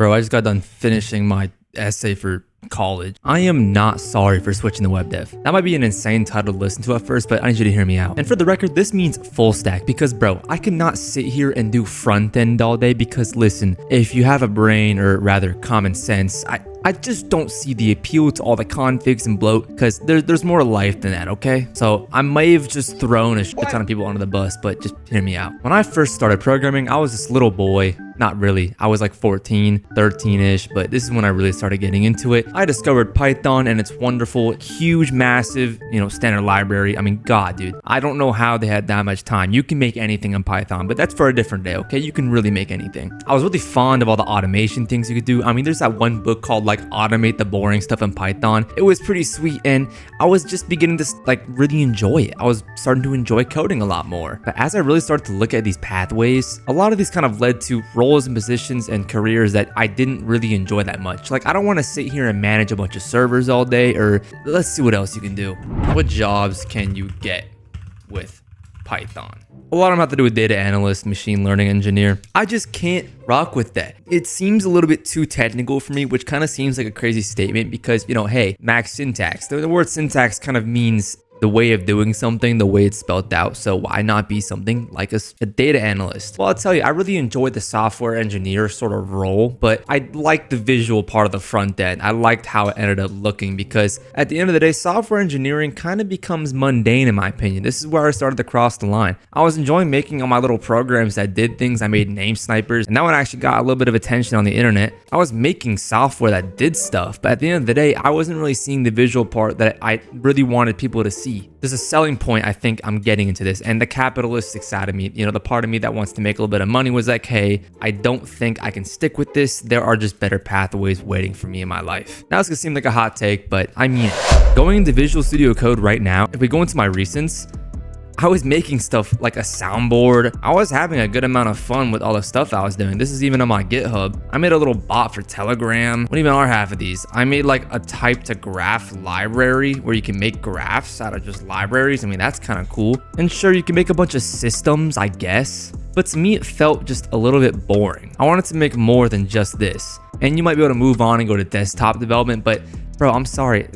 Bro, I just got done finishing my essay for college. I am not sorry for switching to web dev. That might be an insane title to listen to at first, but I need you to hear me out. And for the record, this means full stack because, bro, I cannot sit here and do front end all day because, listen, if you have a brain, or rather common sense, I just don't see the appeal to all the configs and bloat because there's more to life than that, okay? So I may have just thrown a shit ton of people under the bus, but just hear me out. When I first started programming, I was this little boy. Not really. I was like 14, 13-ish, but this is when I really started getting into it. I discovered Python and its wonderful, huge, massive, standard library. I mean, God, dude. I don't know how they had that much time. You can make anything in Python, but that's for a different day, okay? You can really make anything. I was really fond of all the automation things you could do. I mean, there's that one book called like Automate the Boring Stuff in Python. It was pretty sweet, and I was just beginning to like really enjoy it. I was starting to enjoy coding a lot more. But as I really started to look at these pathways, a lot of these kind of led to roles and positions and careers that I didn't really enjoy that much. Like, I don't want to sit here and manage a bunch of servers all day, or let's see what else you can do. What jobs can you get with Python? A lot of them have to do with data analyst, machine learning engineer. I just can't rock with that. It seems a little bit too technical for me, which kind of seems like a crazy statement because, hey, max syntax. The word syntax kind of means the way of doing something, the way it's spelled out. So why not be something like a data analyst? Well, I'll tell you, I really enjoyed the software engineer sort of role, but I liked the visual part of the front end. I liked how it ended up looking because at the end of the day, software engineering kind of becomes mundane in my opinion. This is where I started to cross the line. I was enjoying making all my little programs that did things. I made name snipers, and that one actually got a little bit of attention on the internet. I was making software that did stuff, but at the end of the day, I wasn't really seeing the visual part that I really wanted people to see. There's a selling point I think I'm getting into this, and the capitalistic side of me, the part of me that wants to make a little bit of money was like, hey, I don't think I can stick with this. There are just better pathways waiting for me in my life. Now it's gonna seem like a hot take, but I mean it. Going into Visual Studio Code right now, if we go into my recents, I was making stuff like a soundboard. I was having a good amount of fun with all the stuff I was doing. This is even on my GitHub. I made a little bot for Telegram. What even are half of these? I made like a type to graph library where you can make graphs out of just libraries. I mean, that's kind of cool. And sure, you can make a bunch of systems, I guess. But to me, it felt just a little bit boring. I wanted to make more than just this. And you might be able to move on and go to desktop development, but bro, I'm sorry.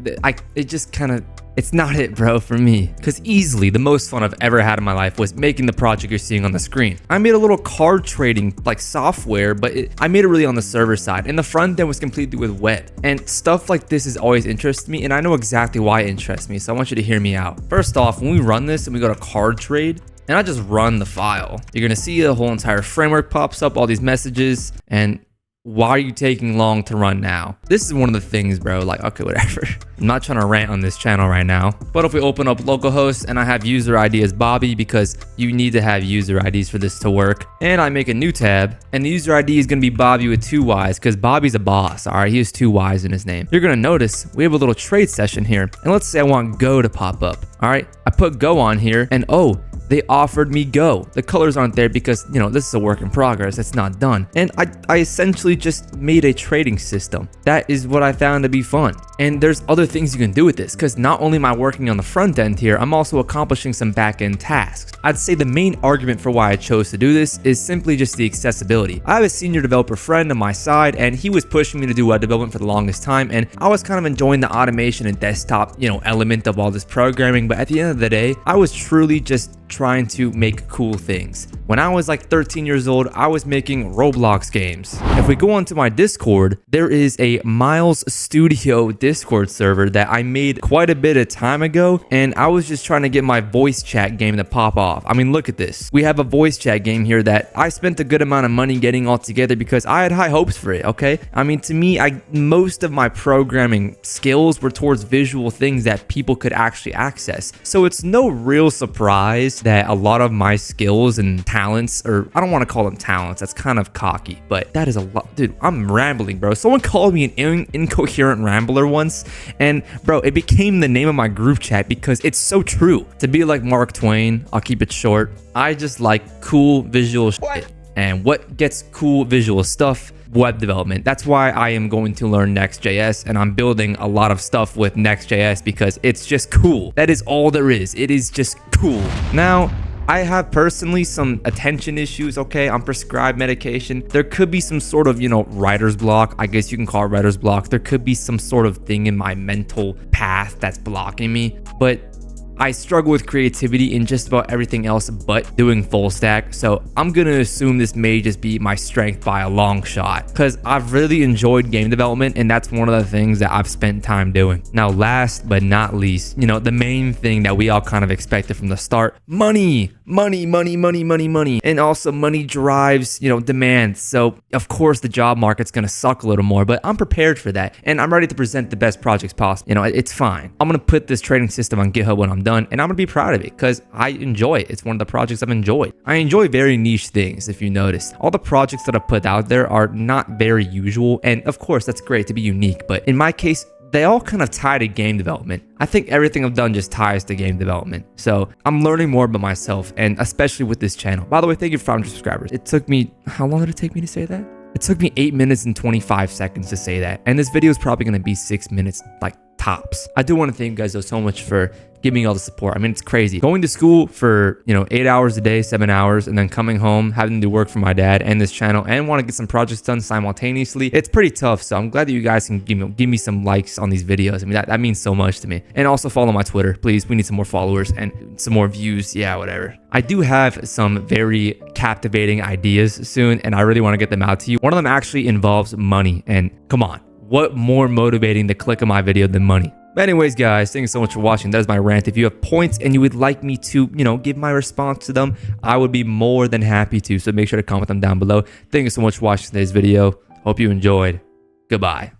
It's not it, bro, for me. Because easily the most fun I've ever had in my life was making the project you're seeing on the screen. I made a little card trading like software, but I made it really on the server side. And the front end was completely with web. And stuff like this has always interested me, and I know exactly why it interests me, so I want you to hear me out. First off, when we run this and we go to card trade, and I just run the file, you're gonna see the whole entire framework pops up, all these messages, and why are you taking long to run now? This is one of the things, bro, like, okay, whatever. I'm not trying to rant on this channel right now, but if we open up localhost and I have user ID as Bobby, because you need to have user IDs for this to work, and I make a new tab, and the user ID is gonna be Bobby with 2 Y's, because Bobby's a boss, all right? He has 2 Y's in his name. You're gonna notice we have a little trade session here, and let's say I want Go to pop up, all right? I put Go on here, and oh, they offered me Go. The colors aren't there because, this is a work in progress. It's not done. And I essentially just made a trading system. That is what I found to be fun. And there's other things you can do with this because not only am I working on the front end here, I'm also accomplishing some back end tasks. I'd say the main argument for why I chose to do this is simply just the accessibility. I have a senior developer friend on my side, and he was pushing me to do web development for the longest time, and I was kind of enjoying the automation and desktop, element of all this programming. But at the end of the day, I was truly just trying to make cool things. When I was like 13 years old, I was making Roblox games. If we go onto my Discord, there is a Miles Studio Discord server that I made quite a bit of time ago, and I was just trying to get my voice chat game to pop off. I mean, look at this. We have a voice chat game here that I spent a good amount of money getting all together because I had high hopes for it, okay? I mean, to me, most of my programming skills were towards visual things that people could actually access. So it's no real surprise that a lot of my skills and talents, or I don't want to call them talents, that's kind of cocky, but that is a lot. Dude, I'm rambling, bro. Someone called me an incoherent rambler once, and bro, it became the name of my group chat because it's so true. To be like Mark Twain, I'll keep it short. I just like cool visual shit. And what gets cool visual stuff? Web development. That's why I am going to learn Next.js, and I'm building a lot of stuff with Next.js because it's just cool. That is all there is. It is just cool. Now, I have personally some attention issues, okay? I'm prescribed medication. There could be some sort of, writer's block. I guess you can call it writer's block. There could be some sort of thing in my mental path that's blocking me, but I struggle with creativity in just about everything else but doing full stack. So I'm going to assume this may just be my strength by a long shot, because I've really enjoyed game development, and that's one of the things that I've spent time doing. Now, last but not least, the main thing that we all kind of expected from the start: money. And also money drives, demand. So of course the job market's going to suck a little more, but I'm prepared for that. And I'm ready to present the best projects possible. It's fine. I'm going to put this trading system on GitHub when I'm done, and I'm gonna be proud of it because I enjoy it. It's one of the projects I've enjoyed. I enjoy very niche things. If you noticed, all the projects that I put out there are not very usual, and of course that's great to be unique, but in my case, they all kind of tie to game development. I think everything I've done just ties to game development. So I'm learning more about myself, and especially with this channel. By the way, thank you for 500 subscribers. It took me, how long did it take me to say that? It took me 8 minutes and 25 seconds to say that, and this video is probably gonna be 6 minutes, like tops. I do want to thank you guys though so much for giving me all the support. I mean, it's crazy going to school for 8 hours a day, 7 hours, and then coming home, having to do work for my dad and this channel, and want to get some projects done simultaneously. It's pretty tough. So I'm glad that you guys can give me some likes on these videos. I mean, that means so much to me. And also follow my Twitter, please. We need some more followers and some more views. Yeah, whatever. I do have some very captivating ideas soon, and I really want to get them out to you. One of them actually involves money, and come on, what more motivating to click on my video than money? But anyways, guys, thank you so much for watching. That is my rant. If you have points and you would like me to, give my response to them, I would be more than happy to. So make sure to comment them down below. Thank you so much for watching today's video. Hope you enjoyed. Goodbye.